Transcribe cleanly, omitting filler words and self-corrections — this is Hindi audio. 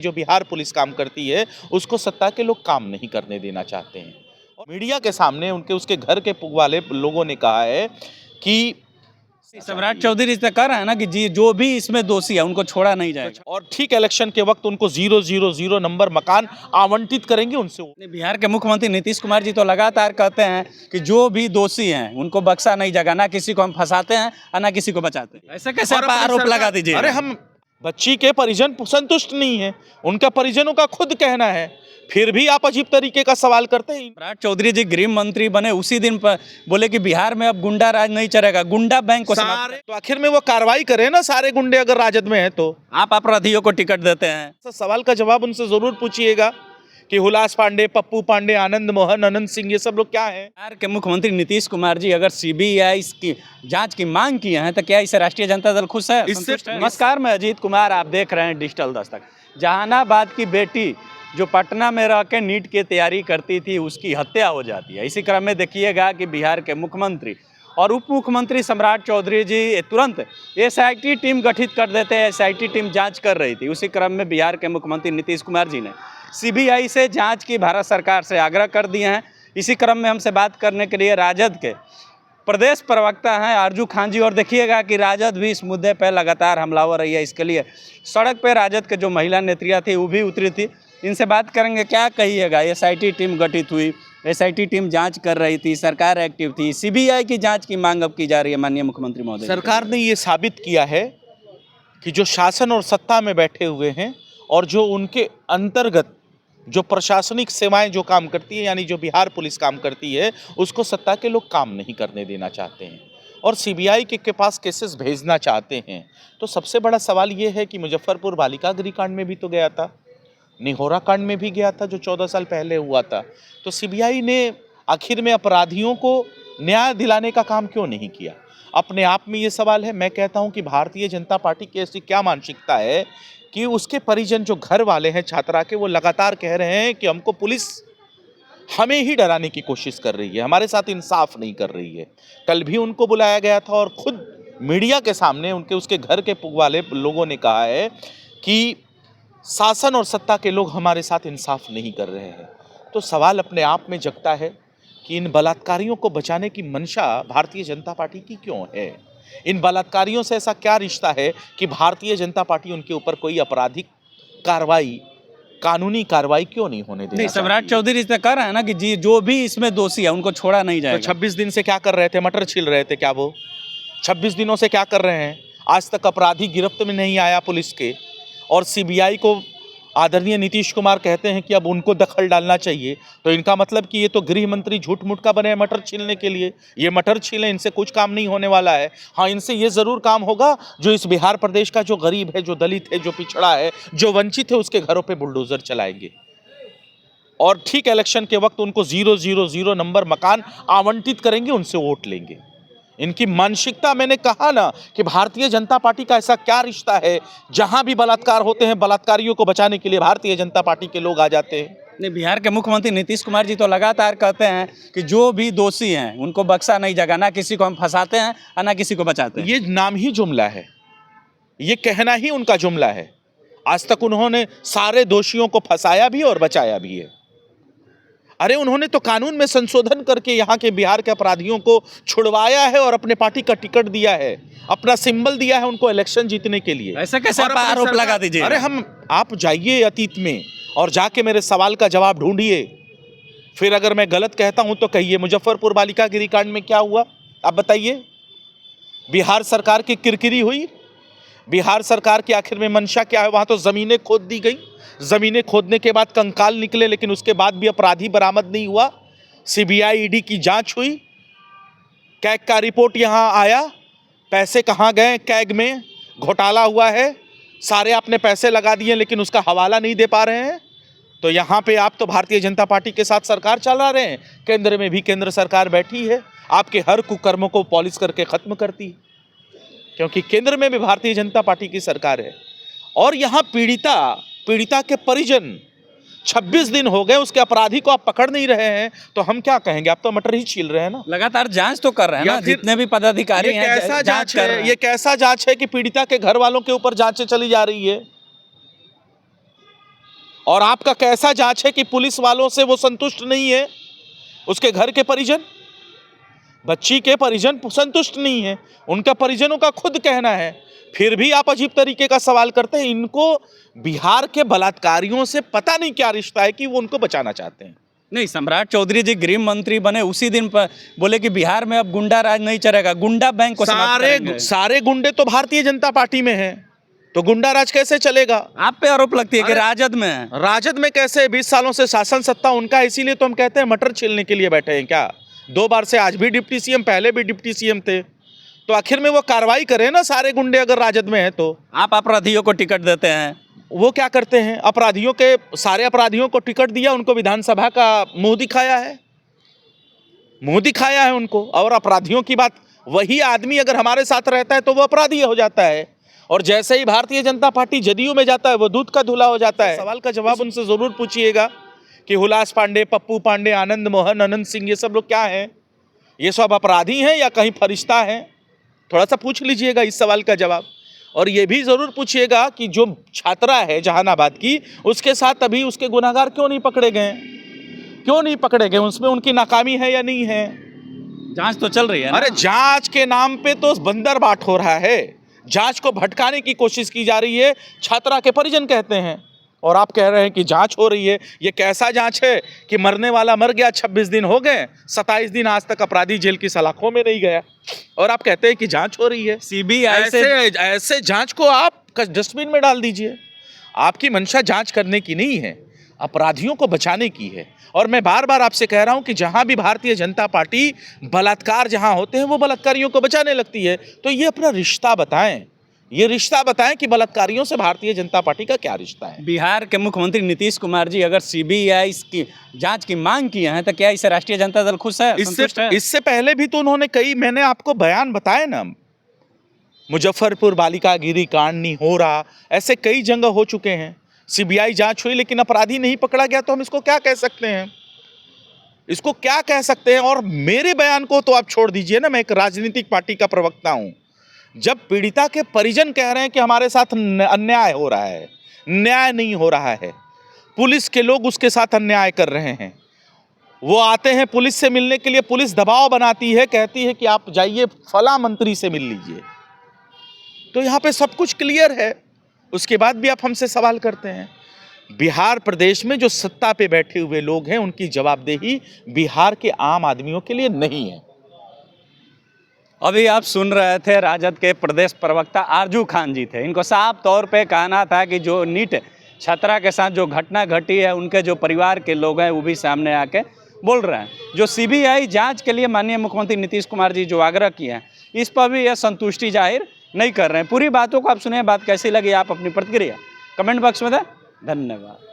जो बिहार पुलिस काम करती है उसको सत्ता के लोग काम नहीं करने देना चाहते हैं। और मीडिया के सामने उसके घर के वाले लोगों ने कहा है कि सम्राट चौधरी तो कह रहा है ना कि जी जो भी इसमें दोषी है उनको छोड़ा नहीं जाएगा और ठीक इलेक्शन के वक्त उनको 000 नंबर मकान आवंटित करेंगे उनसे। बिहार के मुख्यमंत्री नीतीश कुमार जी तो लगातार कहते हैं कि जो भी दोषी हैं उनको बख्शा नहीं जाएगा, ना किसी को हम फंसाते हैं और ना किसी को बचाते हैं। ऐसे कैसे आप आरोप लगा दीजिए? अरे हम बच्ची के परिजन संतुष्ट नहीं है, उनका परिजनों का खुद कहना है, फिर भी आप अजीब तरीके का सवाल करते हैं। सम्राट चौधरी जी गृह मंत्री बने उसी दिन पर बोले कि बिहार में अब गुंडा राज नहीं चलेगा, गुंडा बैंक को सारे तो आखिर में वो कार्रवाई करें ना, सारे गुंडे अगर राजद में है तो आप अपराधियों को टिकट देते हैं। सवाल का जवाब उनसे जरूर पूछिएगा कि हुलास पांडे, पप्पू पांडे, आनंद मोहन, अनंत सिंह, ये सब लोग क्या हैं? बिहार के मुख्यमंत्री नीतीश कुमार जी अगर सीबीआई की जांच की मांग किए हैं तो क्या इससे राष्ट्रीय जनता दल खुश है? नमस्कार, मैं अजीत कुमार, आप देख रहे हैं डिजिटल दस्तक। जहानाबाद की बेटी जो पटना में रह के नीट की तैयारी करती थी उसकी हत्या हो जाती है। इसी क्रम में देखिएगा कि बिहार के मुख्यमंत्री और उप मुख्यमंत्री सम्राट चौधरी जी तुरंत एसआईटी टीम गठित कर देते हैं। एसआईटी टीम जांच कर रही थी। उसी क्रम में बिहार के मुख्यमंत्री नीतीश कुमार जी ने सीबीआई से जांच की भारत सरकार से आग्रह कर दिए हैं। इसी क्रम में हमसे बात करने के लिए राजद के प्रदेश प्रवक्ता हैं आरजू खान जी, और देखिएगा कि राजद भी इस मुद्दे पर लगातार हमलावर रही है। इसके लिए सड़क पर राजद के जो महिला नेत्रियाँ थी वो भी उतरी थी। इनसे बात करेंगे, क्या कहिएगा? एसआईटी टीम गठित हुई, एसआईटी टीम जांच कर रही थी, सरकार एक्टिव थी, सीबीआई की जांच की मांग अब की जा रही है। माननीय मुख्यमंत्री महोदय, सरकार ने ये साबित किया है कि जो शासन और सत्ता में बैठे हुए हैं और जो उनके अंतर्गत जो प्रशासनिक सेवाएं जो काम करती है, यानी जो बिहार पुलिस काम करती है, उसको सत्ता के लोग काम नहीं करने देना चाहते हैं और सीबीआई के पास केसेस भेजना चाहते हैं। तो सबसे बड़ा सवाल ये है कि मुजफ्फरपुर बालिका गृह कांड में भी तो गया था, निहोरा कांड में भी गया था जो 14 साल पहले हुआ था। तो सीबीआई ने आखिर में अपराधियों को न्याय दिलाने का काम क्यों नहीं किया? अपने आप में ये सवाल है। मैं कहता हूं कि भारतीय जनता पार्टी की ऐसी क्या मानसिकता है कि उसके परिजन जो घर वाले हैं छात्रा के, वो लगातार कह रहे हैं कि हमको पुलिस हमें ही डराने की कोशिश कर रही है, हमारे साथ इंसाफ नहीं कर रही है। कल भी उनको बुलाया गया था और खुद मीडिया के सामने उसके घर के वाले लोगों ने कहा है कि शासन और सत्ता के लोग हमारे साथ इंसाफ नहीं कर रहे हैं। तो सवाल अपने आप में जगता है कि इन बलात्कारियों को बचाने की मंशा भारतीय जनता पार्टी की क्यों है? इन बलात्कारियों से ऐसा क्या रिश्ता है कि भारतीय जनता पार्टी उनके ऊपर कोई आपराधिक कार्रवाई, कानूनी कार्रवाई क्यों नहीं होने देती? सम्राट चौधरी तो कह रहा है ना कि जी जो भी इसमें दोषी है उनको छोड़ा नहीं जाएगा। तो 26 दिन से क्या कर रहे थे? मटर छील रहे थे क्या वो? 26 दिनों से क्या कर रहे हैं? आज तक अपराधी गिरफ्त में नहीं आया पुलिस के, और सीबीआई को आदरणीय नीतीश कुमार कहते हैं कि अब उनको दखल डालना चाहिए। तो इनका मतलब कि ये तो गृह मंत्री झूठ मूठ का बने हैं मटर छीलने के लिए। ये मटर छीलें, इनसे कुछ काम नहीं होने वाला है। हाँ, इनसे ये ज़रूर काम होगा जो इस बिहार प्रदेश का जो गरीब है, जो दलित है, जो पिछड़ा है, जो वंचित है, उसके घरों पे बुलडोजर चलाएंगे और ठीक इलेक्शन के वक्त उनको 000 नंबर मकान आवंटित करेंगे, उनसे वोट लेंगे। इनकी मानसिकता, मैंने कहा ना कि भारतीय जनता पार्टी का ऐसा क्या रिश्ता है, जहां भी बलात्कार होते हैं बलात्कारियों को बचाने के लिए भारतीय जनता पार्टी के लोग आ जाते हैं। नहीं, बिहार के मुख्यमंत्री नीतीश कुमार जी तो लगातार कहते हैं कि जो भी दोषी हैं उनको बख्शा नहीं जाएगा, ना किसी को हम फंसाते हैं और ना किसी को बचाते हैं। ये नाम ही जुमला है, ये कहना ही उनका जुमला है। आज तक उन्होंने सारे दोषियों को फंसाया भी और बचाया भी है। अरे उन्होंने तो कानून में संशोधन करके यहाँ के बिहार के अपराधियों को छुड़वाया है और अपने पार्टी का टिकट दिया है, अपना सिंबल दिया है उनको इलेक्शन जीतने के लिए। ऐसा कैसे आप आरोप लगा दीजिए? अरे आप जाइए अतीत में और जाके मेरे सवाल का जवाब ढूंढिए, फिर अगर मैं गलत कहता हूं तो कहिए। मुजफ्फरपुर बालिका गृह कांड में क्या हुआ आप बताइए? बिहार सरकार की किरकिरी हुई। बिहार सरकार की आखिर में मंशा क्या है? वहां तो जमीनें खोद दी गई, जमीनें खोदने के बाद कंकाल निकले, लेकिन उसके बाद भी अपराधी बरामद नहीं हुआ। सीबीआई ईडी की जांच हुई, कैग का रिपोर्ट यहां आया, पैसे कहां गए, कैग में घोटाला हुआ है, सारे आपने पैसे लगा दिए लेकिन उसका हवाला नहीं दे पा रहे हैं। तो यहाँ पे आप तो भारतीय जनता पार्टी के साथ सरकार चला रहे हैं, केंद्र में भी केंद्र सरकार बैठी है, आपके हर कुकर्मों को पॉलिश करके खत्म करती है, क्योंकि केंद्र में भी भारतीय जनता पार्टी की सरकार है। और यहाँ पीड़िता के परिजन 26 दिन हो गए, उसके अपराधी को आप पकड़ नहीं रहे हैं, तो हम क्या कहेंगे? आप तो मटर ही छील रहे हैं ना। लगातार जांच तो कर रहे हैं ना, जितने भी पदाधिकारी हैं कैसा जांच है? ये कैसा जांच है कि पीड़िता के घर वालों के ऊपर जांचें चली जा रही है? और आपका कैसा जांच है कि पुलिस वालों से वो संतुष्ट नहीं है, उसके घर के परिजन, बच्ची के परिजन संतुष्ट नहीं है, उनका परिजनों का खुद कहना है, फिर भी आप अजीब तरीके का सवाल करते हैं। इनको बिहार के बलात्कारियों से पता नहीं क्या रिश्ता है कि वो उनको बचाना चाहते हैं। नहीं, सम्राट चौधरी जी गृह मंत्री बने उसी दिन पर बोले कि बिहार में अब गुंडा राज नहीं चलेगा, गुंडा बैंक को समाप्त करेंगे। सारे गुंडे तो भारतीय जनता पार्टी में हैं, तो गुंडा राज कैसे चलेगा? आप पे आरोप लगती है कि राजद में है। राजद में कैसे? 20 सालों से शासन सत्ता उनका है, इसीलिए तो हम कहते हैं मटर छीलने के लिए बैठे हैं क्या? 2 बार से आज भी डिप्टी सीएम, पहले भी डिप्टी सीएम थे, तो आखिर में वो कार्रवाई करें ना। सारे गुंडे अगर राजद में हैं तो आप अपराधियों को टिकट देते हैं, वो क्या करते हैं? अपराधियों के सारे अपराधियों को टिकट दिया, उनको विधानसभा का मुंह दिखाया है, मुंह दिखाया है उनको। और अपराधियों की बात, वही आदमी अगर हमारे साथ रहता है तो वो अपराधी हो जाता है, और जैसे ही भारतीय जनता पार्टी जदयू में जाता है वो दूध का धुला हो जाता है। सवाल का जवाब उनसे जरूर पूछिएगा कि हुलास पांडे, पप्पू पांडे, आनंद मोहन, अनंत सिंह, ये सब लोग क्या हैं? ये सब अपराधी हैं या कहीं फरिश्ता हैं? थोड़ा सा पूछ लीजिएगा इस सवाल का जवाब। और ये भी ज़रूर पूछिएगा कि जो छात्रा है जहानाबाद की, उसके साथ अभी उसके गुनहगार क्यों नहीं पकड़े गए? क्यों नहीं पकड़े गए? उसमें उनकी नाकामी है या नहीं है? जांच तो चल रही है ना? अरे जांच के नाम पे तो बंदर बाट हो रहा है, जांच को भटकाने की कोशिश की जा रही है, छात्रा के परिजन कहते हैं, और आप कह रहे हैं कि जांच हो रही है। ये कैसा जांच है कि मरने वाला मर गया, 26 दिन हो गए, 27 दिन आज तक अपराधी जेल की सलाखों में नहीं गया, और आप कहते हैं कि जांच हो रही है। सीबीआई ऐसे जांच को आप डस्टबिन में डाल दीजिए। आपकी मंशा जांच करने की नहीं है, अपराधियों को बचाने की है। और मैं बार बार आपसे कह रहा हूं कि जहां भी भारतीय जनता पार्टी बलात्कार जहां होते हैं वो बलात्कारियों को बचाने लगती है, तो ये अपना रिश्ता बताएं, ये रिश्ता बताएं कि बलात्कारियों से भारतीय जनता पार्टी का क्या रिश्ता है। बिहार के मुख्यमंत्री नीतीश कुमार जी अगर सीबीआई की जांच की मांग की है तो क्या इससे राष्ट्रीय जनता दल खुश है, संतुष्ट है? इससे पहले भी तो उन्होंने मैंने आपको बयान बताए ना, मुजफ्फरपुर बालिका गिरी कांड नहीं हो रहा, ऐसे कई जगह हो चुके हैं। सीबीआई जांच हुई लेकिन अपराधी नहीं पकड़ा गया, तो हम इसको क्या कह सकते हैं? इसको क्या कह सकते हैं? और मेरे बयान को तो आप छोड़ दीजिए ना, मैं एक राजनीतिक पार्टी का प्रवक्ता हूं। जब पीड़िता के परिजन कह रहे हैं कि हमारे साथ अन्याय हो रहा है, न्याय नहीं हो रहा है, पुलिस के लोग उसके साथ अन्याय कर रहे हैं, वो आते हैं पुलिस से मिलने के लिए, पुलिस दबाव बनाती है, कहती है कि आप जाइए फला मंत्री से मिल लीजिए, तो यहाँ पे सब कुछ क्लियर है। उसके बाद भी आप हमसे सवाल करते हैं। बिहार प्रदेश में जो सत्ता पे बैठे हुए लोग हैं उनकी जवाबदेही बिहार के आम आदमियों के लिए नहीं है। अभी आप सुन रहे थे राजद के प्रदेश प्रवक्ता आरजू खान जी थे। इनको साफ तौर पे कहना था कि जो नीट छात्रा के साथ जो घटना घटी है, उनके जो परिवार के लोग हैं वो भी सामने आके बोल रहे हैं। जो सीबीआई जांच के लिए माननीय मुख्यमंत्री नीतीश कुमार जी जो आग्रह किए हैं, इस पर भी यह संतुष्टि जाहिर नहीं कर रहे हैं। पूरी बातों को आप सुने, बात कैसी लगी, आप अपनी प्रतिक्रिया कमेंट बॉक्स में दें। धन्यवाद।